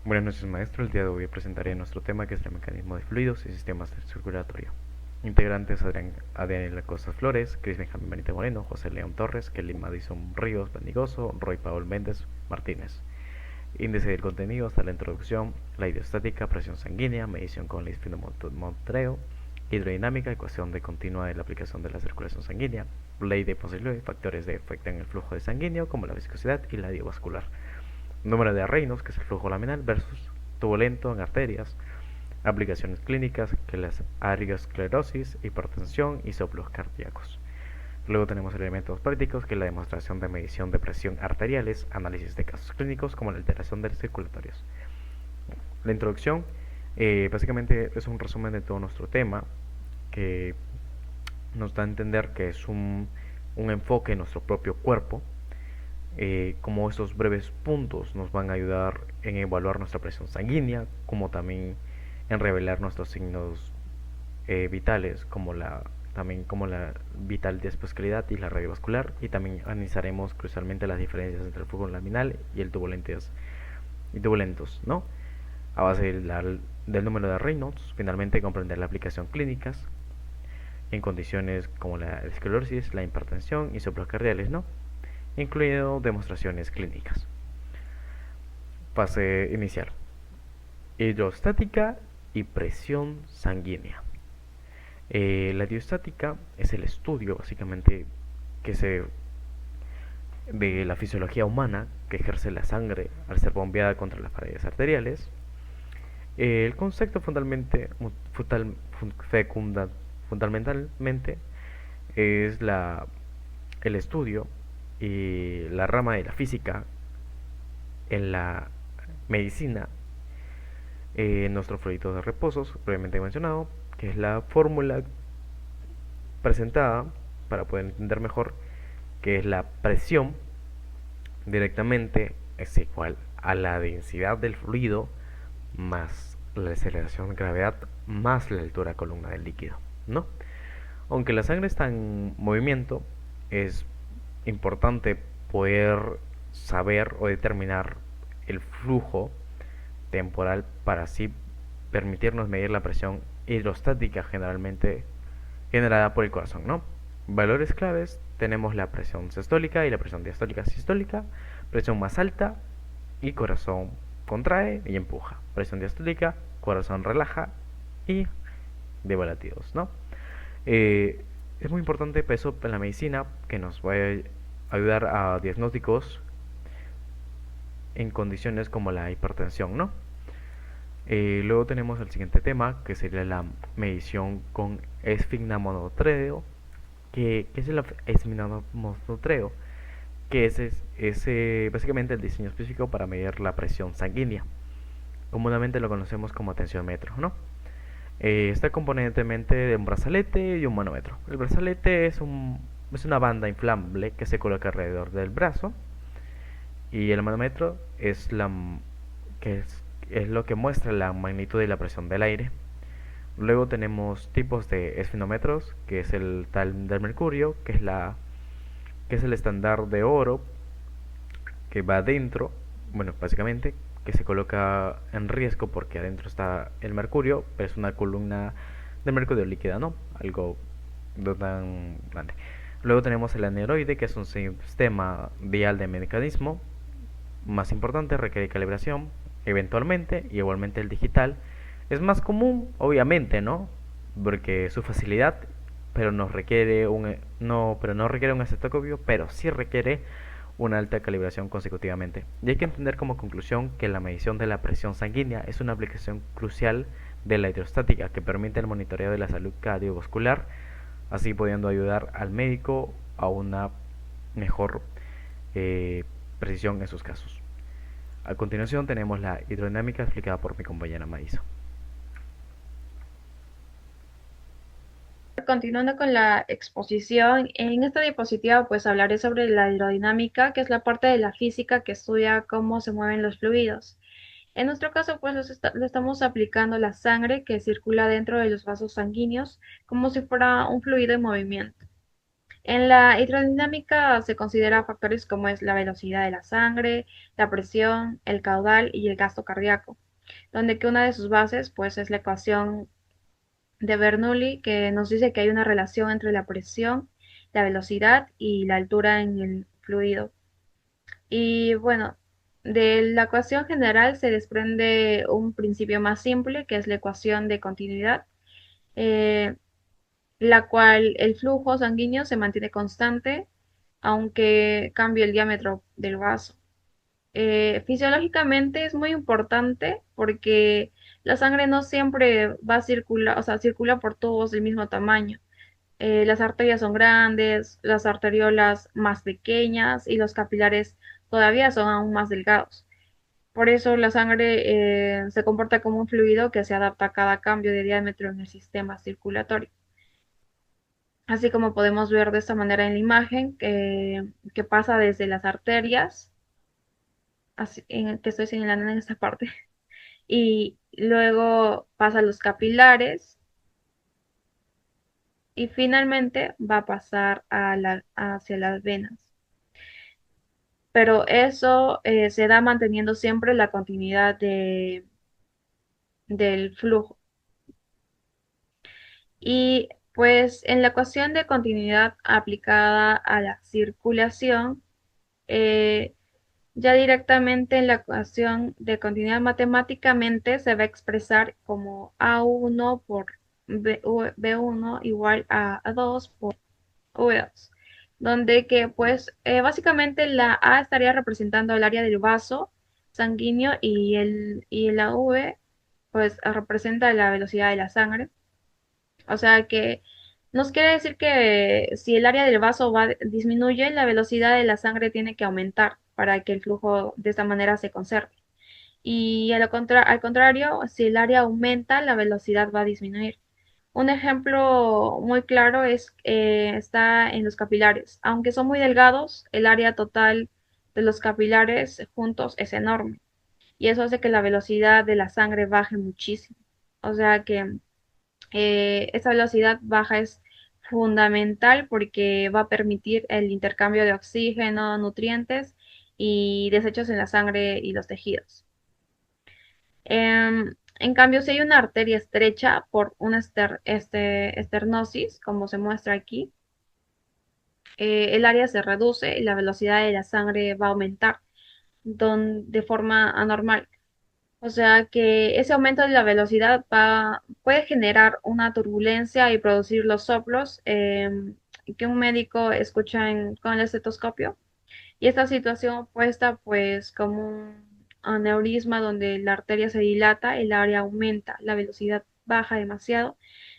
Buenas noches, maestro. El día de hoy presentaré nuestro tema, que es el mecanismo de fluidos y sistemas circulatorios. Integrantes: Adrián Costa Flores, Cris Benjamín Benítez Moreno, José León Torres, Kelly Madison Ríos Bendigoso, Roy Paul Méndez Martínez. Índice del contenido hasta la introducción: la hidrostática, presión sanguínea, medición con el Montreo, hidrodinámica, ecuación de continua de la aplicación de la circulación sanguínea, ley de posibilidades, factores de efecto en el flujo de sanguíneo como la viscosidad y la diovascular, número de Reynolds, que es el flujo laminal, versus turbulento en arterias, aplicaciones clínicas, que las arteriosclerosis, hipertensión y soplos cardíacos. Luego tenemos elementos prácticos, que es la demostración de medición de presión arteriales, análisis de casos clínicos como la alteración de los circulatorios. La introducción básicamente es un resumen de todo nuestro tema, que nos da a entender que es un enfoque en nuestro propio cuerpo, como estos breves puntos nos van a ayudar en evaluar nuestra presión sanguínea, como también en revelar nuestros signos vitales, como la vital de especialidad y la radiovascular, y también analizaremos crucialmente las diferencias entre el flujo laminal y el turbulentos, ¿no? A base del número de Reynolds, finalmente comprender la aplicación clínicas en condiciones como la esclerosis, la hipertensión y soplos cardiales, ¿no? Incluido demostraciones clínicas. Fase inicial: hidrostática y presión sanguínea. La hidrostática es el estudio básicamente que se de la fisiología humana que ejerce la sangre al ser bombeada contra las paredes arteriales. El concepto fundamentalmente es el estudio y la rama de la física en la medicina, nuestro fluido de reposos, previamente mencionado, que es la fórmula presentada para poder entender mejor, que es la presión directamente es igual a la densidad del fluido más la aceleración de gravedad más la altura columna del líquido, ¿no? Aunque la sangre está en movimiento, es importante poder saber o determinar el flujo temporal para así permitirnos medir la presión hidrostática generalmente generada por el corazón, ¿no? Valores claves: tenemos la presión sistólica y la presión diastólica. Sistólica, presión más alta y corazón contrae y empuja. Presión diastólica, corazón relaja y de latidos, ¿no? Es muy importante eso en la medicina, que nos va a ayudar a diagnósticos en condiciones como la hipertensión, ¿no? Luego tenemos el siguiente tema, que sería la medición con esfigmonotreo. ¿Qué es el esfigmonotreo? Que es básicamente el diseño específico para medir la presión sanguínea. Comúnmente lo conocemos como tensiómetro, ¿no? Está componentemente de un brazalete y un manómetro. El brazalete es una banda inflamable que se coloca alrededor del brazo, y el manómetro es lo que muestra la magnitud y la presión del aire. Luego tenemos tipos de esfinómetros, que es el tal del mercurio, que es el estándar de oro, que va adentro, bueno, básicamente, que se coloca en riesgo porque adentro está el mercurio, pero es una columna de mercurio líquida, ¿no? Algo no tan grande. Luego tenemos el aneroide, que es un sistema vial de mecanismo más importante, requiere calibración eventualmente, y igualmente el digital es más común, obviamente, ¿no? Porque su facilidad, pero no requiere pero no requiere un estetoscopio, pero sí requiere una alta calibración consecutivamente. Y hay que entender como conclusión que la medición de la presión sanguínea es una aplicación crucial de la hidrostática, que permite el monitoreo de la salud cardiovascular, así pudiendo ayudar al médico a una mejor precisión en sus casos. A continuación tenemos la hidrodinámica explicada por mi compañera Maísa. Continuando con la exposición, en esta diapositiva pues hablaré sobre la hidrodinámica, que es la parte de la física que estudia cómo se mueven los fluidos. En nuestro caso pues lo estamos aplicando a la sangre que circula dentro de los vasos sanguíneos como si fuera un fluido en movimiento. En la hidrodinámica se considera factores como es la velocidad de la sangre, la presión, el caudal y el gasto cardíaco, donde que una de sus bases pues es la ecuación de Bernoulli que nos dice que hay una relación entre la presión, la velocidad y la altura en el fluido. Y bueno, de la ecuación general se desprende un principio más simple que es la ecuación de continuidad, eh, la cual el flujo sanguíneo se mantiene constante aunque cambie el diámetro del vaso. Fisiológicamente es muy importante porque la sangre no siempre va a circular, o sea, circula por tubos del mismo tamaño. Las arterias son grandes, las arteriolas más pequeñas y los capilares todavía son aún más delgados. Por eso la sangre se comporta como un fluido que se adapta a cada cambio de diámetro en el sistema circulatorio. Así como podemos ver de esta manera en la imagen, que pasa desde las arterias, así, que estoy señalando en esta parte, y luego pasa a los capilares y finalmente va a pasar hacia las venas. Pero eso se da manteniendo siempre la continuidad del flujo. Y pues en la ecuación de continuidad aplicada a la circulación, eh, ya directamente en la ecuación de continuidad matemáticamente se va a expresar como A1 por B1 igual a 2 por V2, donde que pues básicamente la A estaría representando el área del vaso sanguíneo y la V pues representa la velocidad de la sangre. O sea que nos quiere decir que si el área del vaso disminuye, la velocidad de la sangre tiene que aumentar para que el flujo de esta manera se conserve. Y al contrario, si el área aumenta, la velocidad va a disminuir. Un ejemplo muy claro está en los capilares. Aunque son muy delgados, el área total de los capilares juntos es enorme. Y eso hace que la velocidad de la sangre baje muchísimo. O sea que esa velocidad baja es fundamental porque va a permitir el intercambio de oxígeno, nutrientes y desechos en la sangre y los tejidos. En cambio, si hay una arteria estrecha por una esternosis, como se muestra aquí, el área se reduce y la velocidad de la sangre va a aumentar de forma anormal. O sea que ese aumento de la velocidad puede generar una turbulencia y producir los soplos que un médico escucha con el estetoscopio. Y esta situación opuesta pues como un aneurisma donde la arteria se dilata, el área aumenta, la velocidad baja demasiado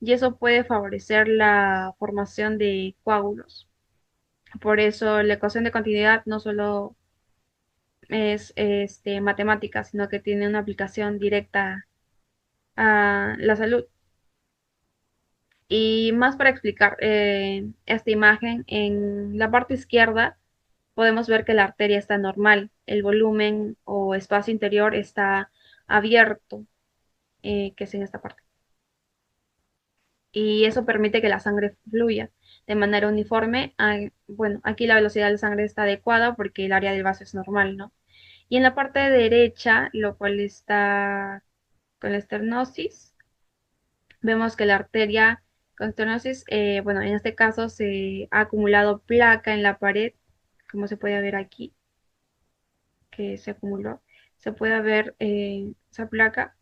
y eso puede favorecer la formación de coágulos. Por eso la ecuación de continuidad no solo es matemática, sino que tiene una aplicación directa a la salud. Y más para explicar esta imagen, en la parte izquierda podemos ver que la arteria está normal, el volumen o espacio interior está abierto, que es en esta parte. Y eso permite que la sangre fluya de manera uniforme. Bueno, aquí la velocidad de la sangre está adecuada porque el área del vaso es normal, ¿no? Y en la parte derecha, lo cual está con la esternosis, vemos que la arteria con estenosis, bueno, en este caso se ha acumulado placa en la pared, como se puede ver aquí, que se acumuló. Se puede ver esa placa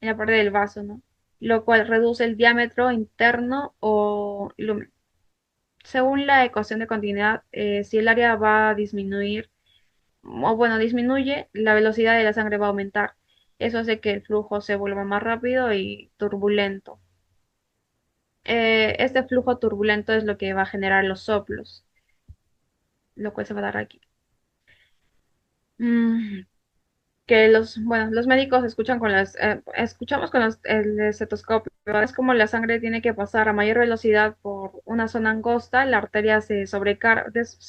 en la parte del vaso, ¿no? Lo cual reduce el diámetro interno o lumen. Según la ecuación de continuidad, si el área va a disminuir, o bueno, disminuye, la velocidad de la sangre va a aumentar. Eso hace que el flujo se vuelva más rápido y turbulento. Este flujo turbulento es lo que va a generar los soplos, lo cual se va a dar aquí. Mm, que bueno, los médicos escuchamos con el estetoscopio, es como la sangre tiene que pasar a mayor velocidad por una zona angosta, la arteria se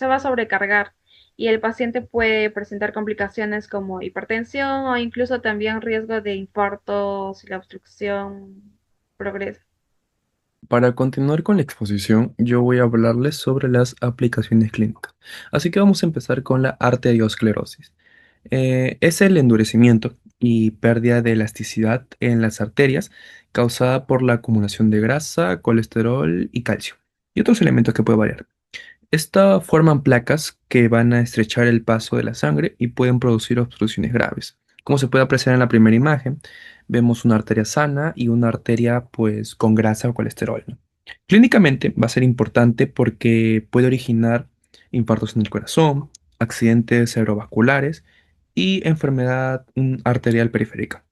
va a sobrecargar y el paciente puede presentar complicaciones como hipertensión o incluso también riesgo de infarto si la obstrucción progresa. Para continuar con la exposición, yo voy a hablarles sobre las aplicaciones clínicas. Así que vamos a empezar con la arteriosclerosis. Es el endurecimiento y pérdida de elasticidad en las arterias causada por la acumulación de grasa, colesterol y calcio, y otros elementos que puede variar. Esta forman placas que van a estrechar el paso de la sangre y pueden producir obstrucciones graves. Como se puede apreciar en la primera imagen, vemos una arteria sana y una arteria pues con grasa o colesterol, ¿no? Clínicamente va a ser importante porque puede originar infartos en el corazón, accidentes cerebrovasculares y enfermedad arterial periférica.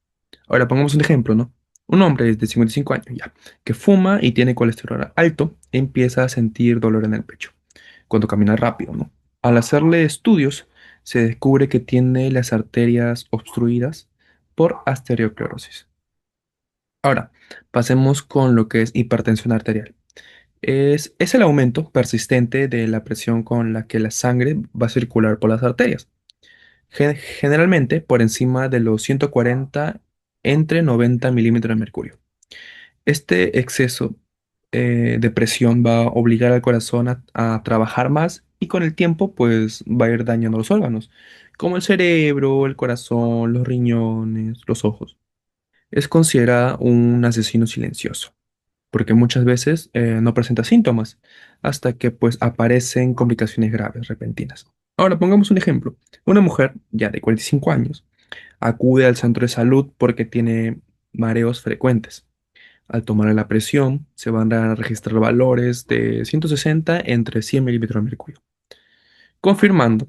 Ahora pongamos un ejemplo, ¿no? Un hombre de 55 años ya, que fuma y tiene colesterol alto, empieza a sentir dolor en el pecho cuando camina rápido, ¿no? Al hacerle estudios, se descubre que tiene las arterias obstruidas por arteriosclerosis. Ahora, pasemos con lo que es hipertensión arterial. Es el aumento persistente de la presión con la que la sangre va a circular por las arterias, generalmente por encima de los 140 entre 90 milímetros de mercurio. Este exceso de presión va a obligar al corazón a trabajar más y con el tiempo pues va a ir dañando los órganos, como el cerebro, el corazón, los riñones, los ojos. Es considerada un asesino silencioso, porque muchas veces no presenta síntomas hasta que pues aparecen complicaciones graves, repentinas. Ahora pongamos un ejemplo. Una mujer ya de 45 años acude al centro de salud porque tiene mareos frecuentes. Al tomar la presión, se van a registrar valores de 160 entre 100 milímetros de mercurio, confirmando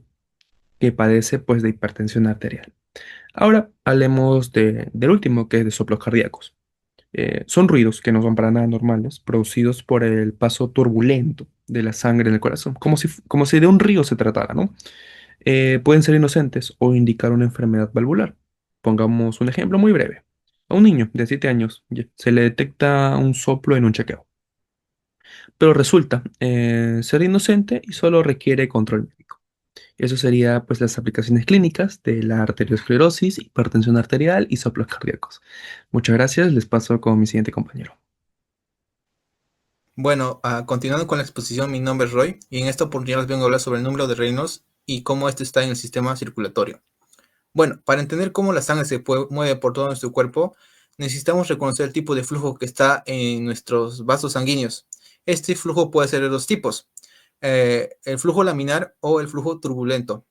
que padece pues de hipertensión arterial. Ahora hablemos del último, que es de soplos cardíacos. Son ruidos que no son para nada normales, producidos por el paso turbulento de la sangre en el corazón, como si de un río se tratara, ¿no? Pueden ser inocentes o indicar una enfermedad valvular. Pongamos un ejemplo muy breve. A un niño de 7 años se le detecta un soplo en un chequeo, pero resulta ser inocente y solo requiere control médico. Eso sería pues las aplicaciones clínicas de la arteriosclerosis, hipertensión arterial y soplos cardíacos. Muchas gracias, les paso con mi siguiente compañero. Bueno, continuando con la exposición, mi nombre es Roy y en esta oportunidad les vengo a hablar sobre el número de Reynolds y cómo este está en el sistema circulatorio. Bueno, para entender cómo la sangre mueve por todo nuestro cuerpo, necesitamos reconocer el tipo de flujo que está en nuestros vasos sanguíneos. Este flujo puede ser de dos tipos, el flujo laminar o el flujo turbulento.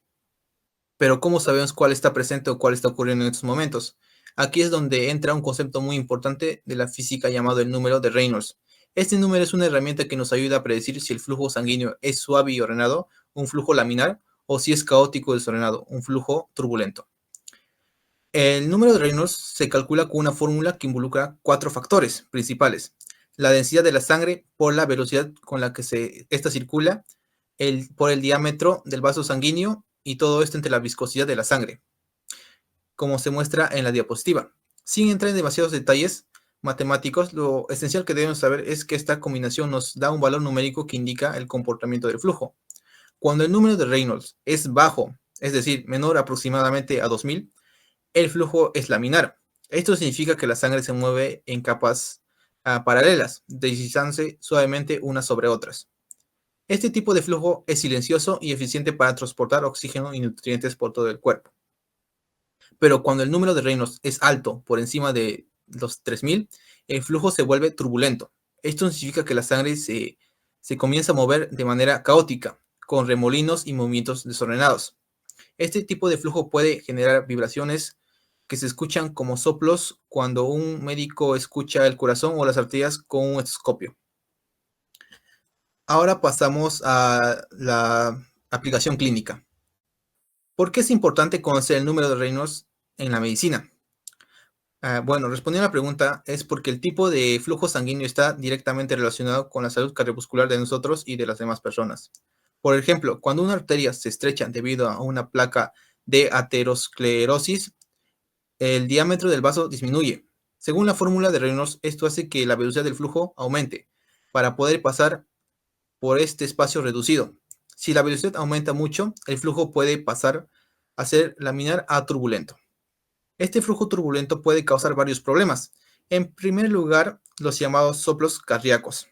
Pero ¿cómo sabemos cuál está presente o cuál está ocurriendo en estos momentos? Aquí es donde entra un concepto muy importante de la física llamado el número de Reynolds. Este número es una herramienta que nos ayuda a predecir si el flujo sanguíneo es suave y ordenado, un flujo laminar, o si es caótico y desordenado, un flujo turbulento. El número de Reynolds se calcula con una fórmula que involucra 4 factores principales: la densidad de la sangre por la velocidad con la que esta circula, por el diámetro del vaso sanguíneo y todo esto entre la viscosidad de la sangre, como se muestra en la diapositiva. Sin entrar en demasiados detalles matemáticos, lo esencial que debemos saber es que esta combinación nos da un valor numérico que indica el comportamiento del flujo. Cuando el número de Reynolds es bajo, es decir, menor aproximadamente a 2000, el flujo es laminar. Esto significa que la sangre se mueve en capas paralelas, deslizándose suavemente unas sobre otras. Este tipo de flujo es silencioso y eficiente para transportar oxígeno y nutrientes por todo el cuerpo. Pero cuando el número de Reynolds es alto, por encima de los 3000, el flujo se vuelve turbulento. Esto significa que la sangre se comienza a mover de manera caótica, con remolinos y movimientos desordenados. Este tipo de flujo puede generar vibraciones que se escuchan como soplos cuando un médico escucha el corazón o las arterias con un estetoscopio. Ahora pasamos a la aplicación clínica. ¿Por qué es importante conocer el número de Reynolds en la medicina? Bueno, respondiendo a la pregunta, es porque el tipo de flujo sanguíneo está directamente relacionado con la salud cardiovascular de nosotros y de las demás personas. Por ejemplo, cuando una arteria se estrecha debido a una placa de aterosclerosis, el diámetro del vaso disminuye. Según la fórmula de Reynolds, esto hace que la velocidad del flujo aumente para poder pasar por este espacio reducido. Si la velocidad aumenta mucho, el flujo puede pasar a ser laminar a turbulento. Este flujo turbulento puede causar varios problemas. En primer lugar, los llamados soplos cardíacos,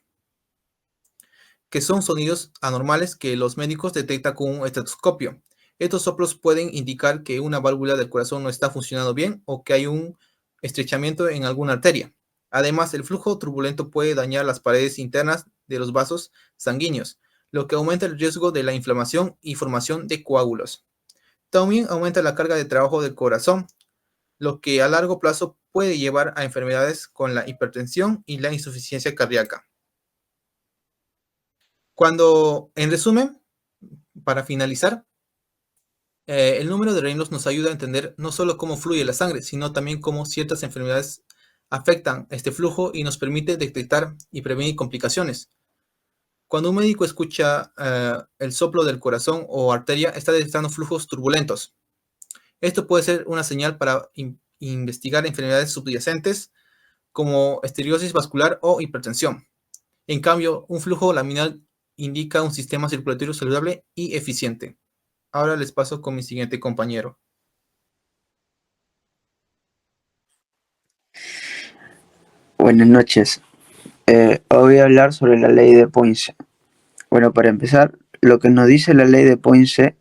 que son sonidos anormales que los médicos detectan con un estetoscopio. Estos soplos pueden indicar que una válvula del corazón no está funcionando bien o que hay un estrechamiento en alguna arteria. Además, el flujo turbulento puede dañar las paredes internas de los vasos sanguíneos, lo que aumenta el riesgo de la inflamación y formación de coágulos. También aumenta la carga de trabajo del corazón, lo que a largo plazo puede llevar a enfermedades con la hipertensión y la insuficiencia cardíaca. En resumen, para finalizar, el número de Reynolds nos ayuda a entender no solo cómo fluye la sangre, sino también cómo ciertas enfermedades afectan este flujo y nos permite detectar y prevenir complicaciones. Cuando un médico escucha el soplo del corazón o arteria, está detectando flujos turbulentos. Esto puede ser una señal para investigar enfermedades subyacentes como esteatosis vascular o hipertensión. En cambio, un flujo laminar indica un sistema circulatorio saludable y eficiente. Ahora les paso con mi siguiente compañero. Buenas noches. Hoy voy a hablar sobre la ley de Poinsett. Bueno, para empezar, lo que nos dice la ley de Poinsett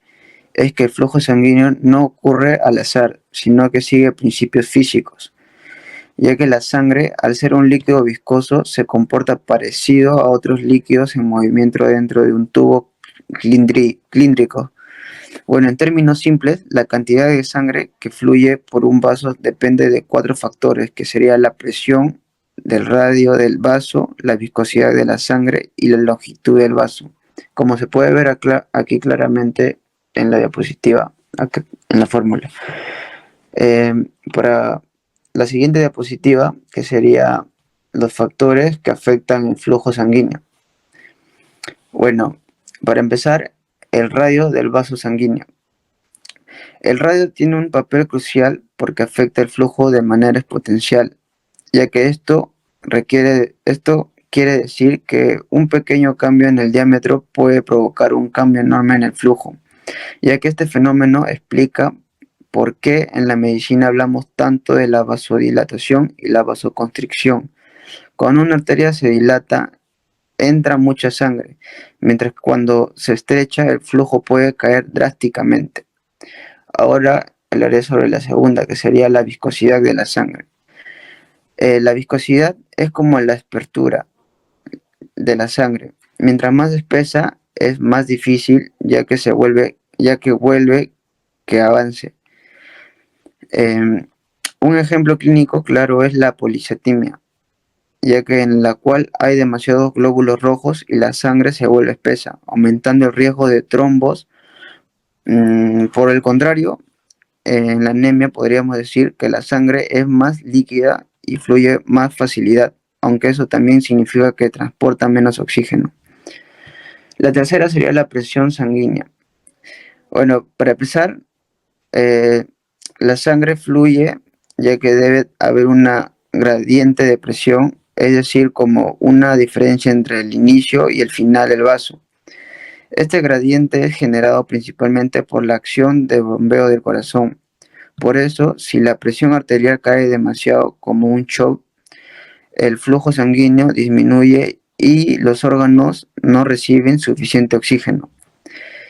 es que el flujo sanguíneo no ocurre al azar, sino que sigue principios físicos, ya que la sangre, al ser un líquido viscoso, se comporta parecido a otros líquidos en movimiento dentro de un tubo cilíndrico. Bueno, en términos simples, la cantidad de sangre que fluye por un vaso depende de 4 factores, que sería la presión del radio del vaso, la viscosidad de la sangre y la longitud del vaso. Como se puede ver aquí claramente en la diapositiva, aquí, en la fórmula. Para la siguiente diapositiva, que sería los factores que afectan el flujo sanguíneo. Bueno, para empezar, el radio del vaso sanguíneo. El radio tiene un papel crucial porque afecta el flujo de manera exponencial, ya que esto quiere decir que un pequeño cambio en el diámetro puede provocar un cambio enorme en el flujo, ya que este fenómeno explica por qué en la medicina hablamos tanto de la vasodilatación y la vasoconstricción. Cuando una arteria se dilata, entra mucha sangre, mientras que cuando se estrecha el flujo puede caer drásticamente. Ahora hablaré sobre la segunda, que sería la viscosidad de la sangre. La viscosidad es como la apertura de la sangre. Mientras más espesa, es más difícil, ya que vuelve que avance. Un ejemplo clínico claro es la policetimia, ya que en la cual hay demasiados glóbulos rojos y la sangre se vuelve espesa, aumentando el riesgo de trombos. Por el contrario, en la anemia podríamos decir que la sangre es más líquida y fluye más facilidad, aunque eso también significa que transporta menos oxígeno. La tercera sería la presión sanguínea. Bueno, para empezar, la sangre fluye ya que debe haber una gradiente de presión, es decir, como una diferencia entre el inicio y el final del vaso. Este gradiente es generado principalmente por la acción de bombeo del corazón. Por eso, si la presión arterial cae demasiado como un shock, el flujo sanguíneo disminuye y los órganos no reciben suficiente oxígeno.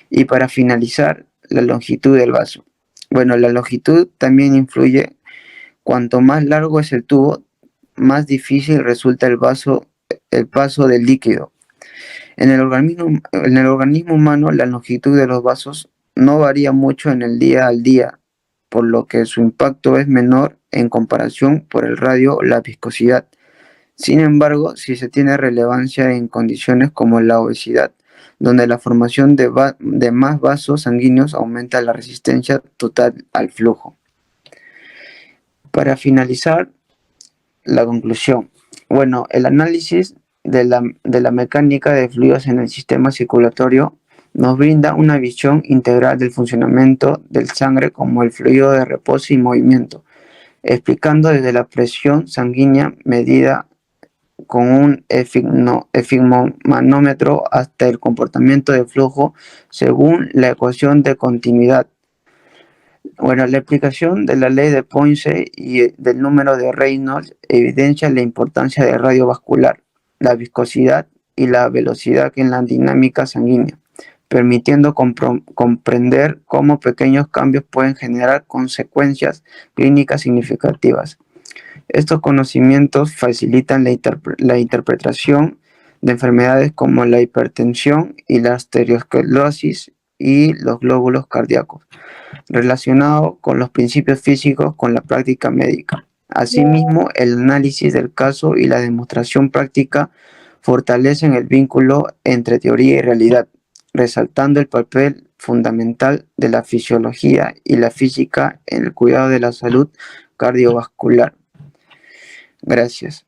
Y para finalizar, la longitud del vaso. Bueno, la longitud también influye. Cuanto más largo es el tubo, más difícil resulta el paso del líquido. En el organismo humano, la longitud de los vasos no varía mucho en el día al día, por lo que su impacto es menor en comparación por el radio o la viscosidad. Sin embargo, sí se tiene relevancia en condiciones como la obesidad, donde la formación de más vasos sanguíneos aumenta la resistencia total al flujo. Para finalizar, la conclusión. Bueno, el análisis de la mecánica de fluidos en el sistema circulatorio nos brinda una visión integral del funcionamiento del sangre como el fluido de reposo y movimiento, explicando desde la presión sanguínea medida con un esfigmomanómetro hasta el comportamiento del flujo según la ecuación de continuidad. Bueno, la aplicación de la ley de Poinsett y del número de Reynolds evidencia la importancia del radio vascular, la viscosidad y la velocidad en la dinámica sanguínea, permitiendo comprender cómo pequeños cambios pueden generar consecuencias clínicas significativas. Estos conocimientos facilitan la interpretación de enfermedades como la hipertensión y la arteriosclerosis y los glóbulos cardíacos, relacionado con los principios físicos con la práctica médica. Asimismo, el análisis del caso y la demostración práctica fortalecen el vínculo entre teoría y realidad, resaltando el papel fundamental de la fisiología y la física en el cuidado de la salud cardiovascular. Gracias.